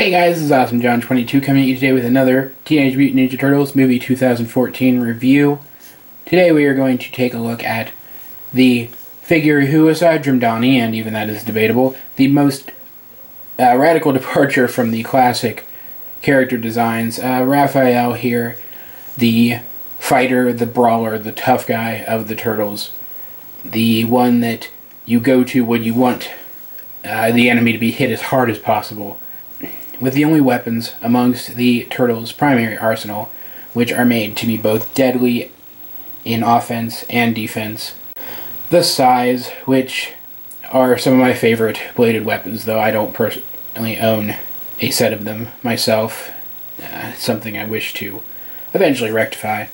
Hey guys, this is Awesome John 22 coming at you today with another Teenage Mutant Ninja Turtles movie 2014 review. Today we are going to take a look at the figure who, aside from Donnie, and even that is debatable, the most radical departure from the classic character designs. Raphael here, the fighter, the brawler, the tough guy of the Turtles. The one that you go to when you want the enemy to be hit as hard as possible, with the only weapons amongst the Turtles' primary arsenal, which are made to be both deadly in offense and defense. The Sais, which are some of my favorite bladed weapons, though I don't personally own a set of them myself. Something I wish to eventually rectify.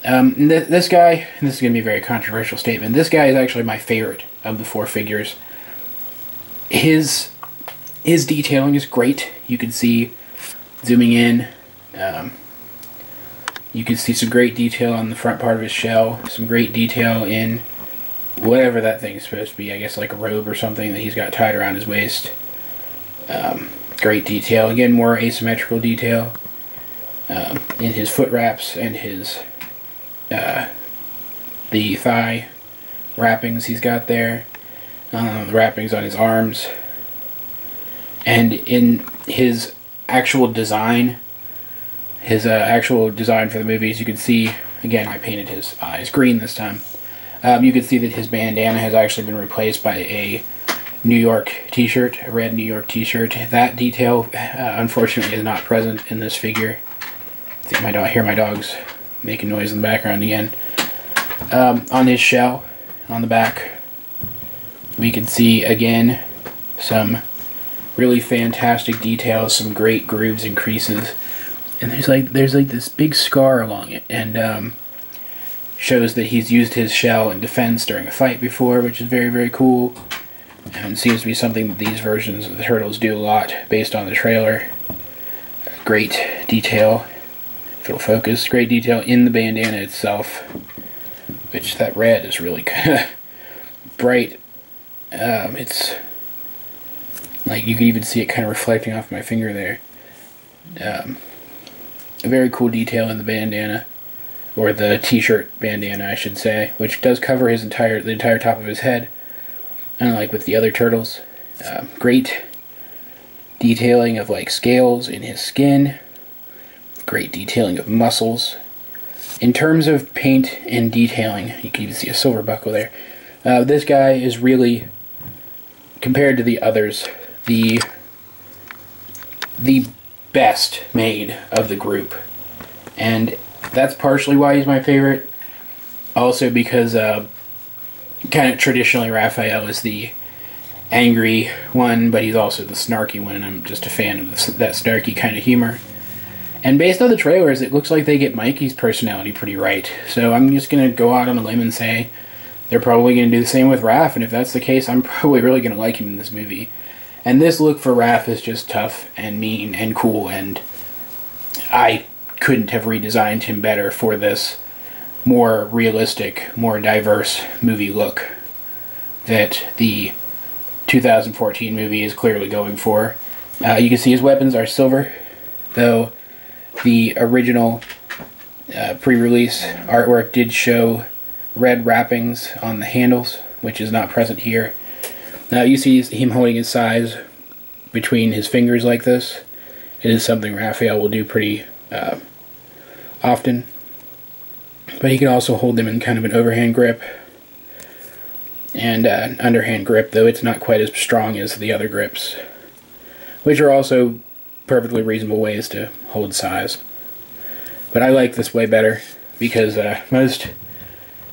This guy, and this is going to be a very controversial statement, this guy is actually my favorite of the four figures. His detailing is great. You can see, zooming in, you can see some great detail on the front part of his shell, some great detail in whatever that thing is supposed to be, I guess like a robe or something that he's got tied around his waist. Great detail, again more asymmetrical detail in his foot wraps and his the thigh wrappings he's got there, the wrappings on his arms. And in his actual design, for the movies, you can see, again, I painted his eyes green this time. You can see that his bandana has actually been replaced by a New York t-shirt, a red New York t-shirt. That detail, unfortunately, is not present in this figure. I hear my dogs making noise in the background again. On his shell, on the back, we can see, again, some really fantastic details, some great grooves and creases, and there's like this big scar along it, and shows that he's used his shell in defense during a fight before, which is very, very cool, and seems to be something that these versions of the Turtles do a lot based on the trailer. Great detail, if it'll focus, great detail in the bandana itself, which that red is really bright. It's like, you can even see it kind of reflecting off my finger there. A very cool detail in the bandana, or the t-shirt bandana, I should say, which does cover the entire top of his head, unlike with the other Turtles. Great detailing of like scales in his skin. Great detailing of muscles. In terms of paint and detailing, you can even see a silver buckle there. This guy is really, compared to the others, the best made of the group, and that's partially why he's my favorite. Also because kind of traditionally Raphael is the angry one, but he's also the snarky one, and I'm just a fan of that snarky kind of humor. And based on the trailers, it looks like they get Mikey's personality pretty right, so I'm just going to go out on a limb and say they're probably going to do the same with Raph, and if that's the case, I'm probably really going to like him in this movie. And this look for Raph is just tough and mean and cool, and I couldn't have redesigned him better for this more realistic, more diverse movie look that the 2014 movie is clearly going for. You can see his weapons are silver, though the original pre-release artwork did show red wrappings on the handles, which is not present here. Now you see him holding his Sais between his fingers like this. It is something Raphael will do pretty often. But he can also hold them in kind of an overhand grip and an underhand grip, though it's not quite as strong as the other grips, which are also perfectly reasonable ways to hold Sais. But I like this way better because most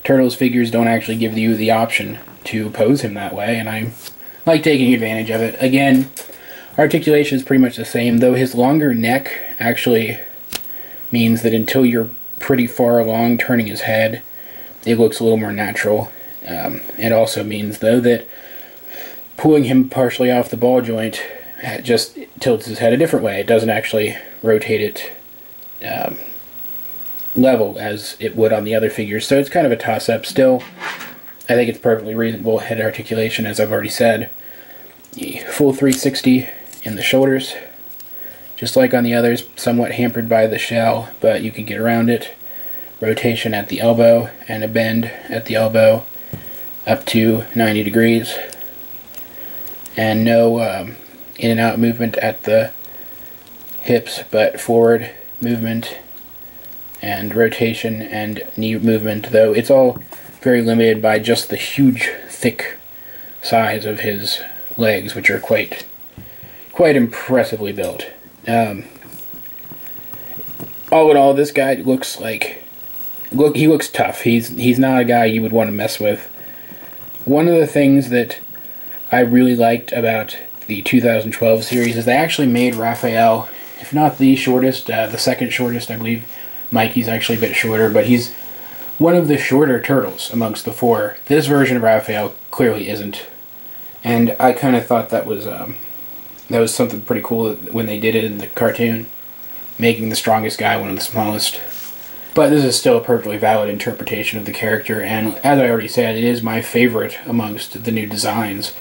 Turtles figures don't actually give you the option to pose him that way, and I like taking advantage of it. Again, articulation is pretty much the same, though his longer neck actually means that until you're pretty far along turning his head, it looks a little more natural. It also means, though, that pulling him partially off the ball joint just tilts his head a different way. It doesn't actually rotate it level as it would on the other figures, so it's kind of a toss-up. Still, I think it's perfectly reasonable head articulation, as I've already said. The full 360 in the shoulders, Just like on the others, somewhat hampered by the shell, but you can get around it. Rotation at the elbow and a bend at the elbow up to 90 degrees. And no in and out movement at the hips, but forward movement and rotation and knee movement, though it's all very limited by just the huge, thick size of his legs, which are quite impressively built. All in all, this guy looks like... he looks tough. He's not a guy you would want to mess with. One of the things that I really liked about the 2012 series is they actually made Raphael, if not the shortest, the second shortest, I believe. Mikey's actually a bit shorter, but he's one of the shorter turtles amongst the four. This version of Raphael clearly isn't. And I kind of thought that was something pretty cool when they did it in the cartoon, making the strongest guy one of the smallest. But this is still a perfectly valid interpretation of the character, and as I already said, it is my favorite amongst the new designs.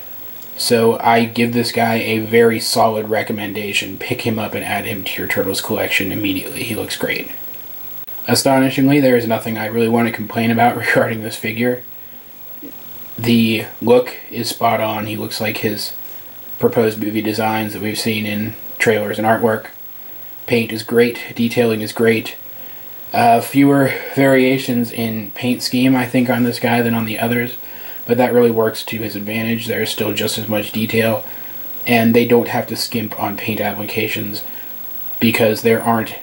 So I give this guy a very solid recommendation. Pick him up and add him to your Turtles collection immediately. He looks great. Astonishingly, there is nothing I really want to complain about regarding this figure. The look is spot on. He looks like his proposed movie designs that we've seen in trailers and artwork. Paint is great. Detailing is great. Fewer variations in paint scheme, I think, on this guy than on the others, but that really works to his advantage. There's still just as much detail, and they don't have to skimp on paint applications because there aren't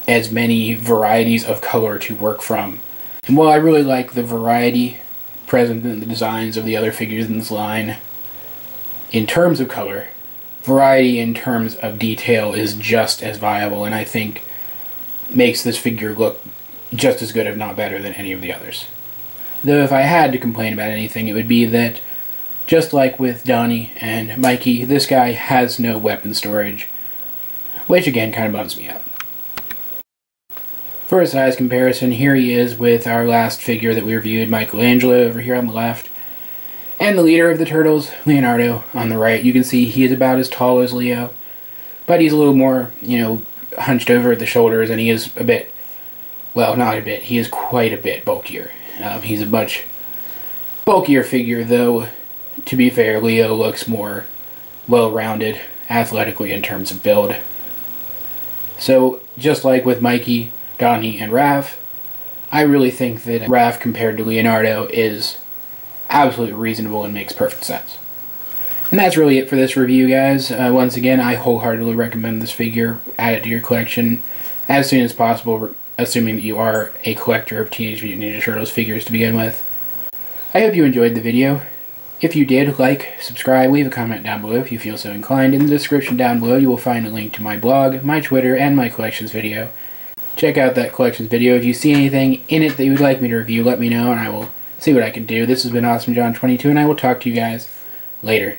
as many varieties of color to work from. And while I really like the variety present in the designs of the other figures in this line, in terms of color, variety in terms of detail is just as viable, and I think makes this figure look just as good, if not better, than any of the others. Though if I had to complain about anything, it would be that, just like with Donnie and Mikey, this guy has no weapon storage, which again kind of bums me out. For a size comparison, here he is with our last figure that we reviewed, Michelangelo, over here on the left, and the leader of the Turtles, Leonardo, on the right. You can see he is about as tall as Leo, but he's a little more, hunched over at the shoulders, and he is a bit, well, not a bit, he is quite a bit bulkier. He's a much bulkier figure, though, to be fair, Leo looks more well-rounded athletically in terms of build. So, just like with Mikey, Donnie, and Raph, I really think that Raph compared to Leonardo is absolutely reasonable and makes perfect sense. And that's really it for this review, guys. Once again, I wholeheartedly recommend this figure. Add it to your collection as soon as possible, assuming that you are a collector of Teenage Mutant Ninja Turtles figures to begin with. I hope you enjoyed the video. If you did, like, subscribe, leave a comment down below if you feel so inclined. In the description down below, you will find a link to my blog, my Twitter, and my collections video. Check out that collections video. If you see anything in it that you would like me to review, let me know, and I will see what I can do. This has been Awesome John 22, and I will talk to you guys later.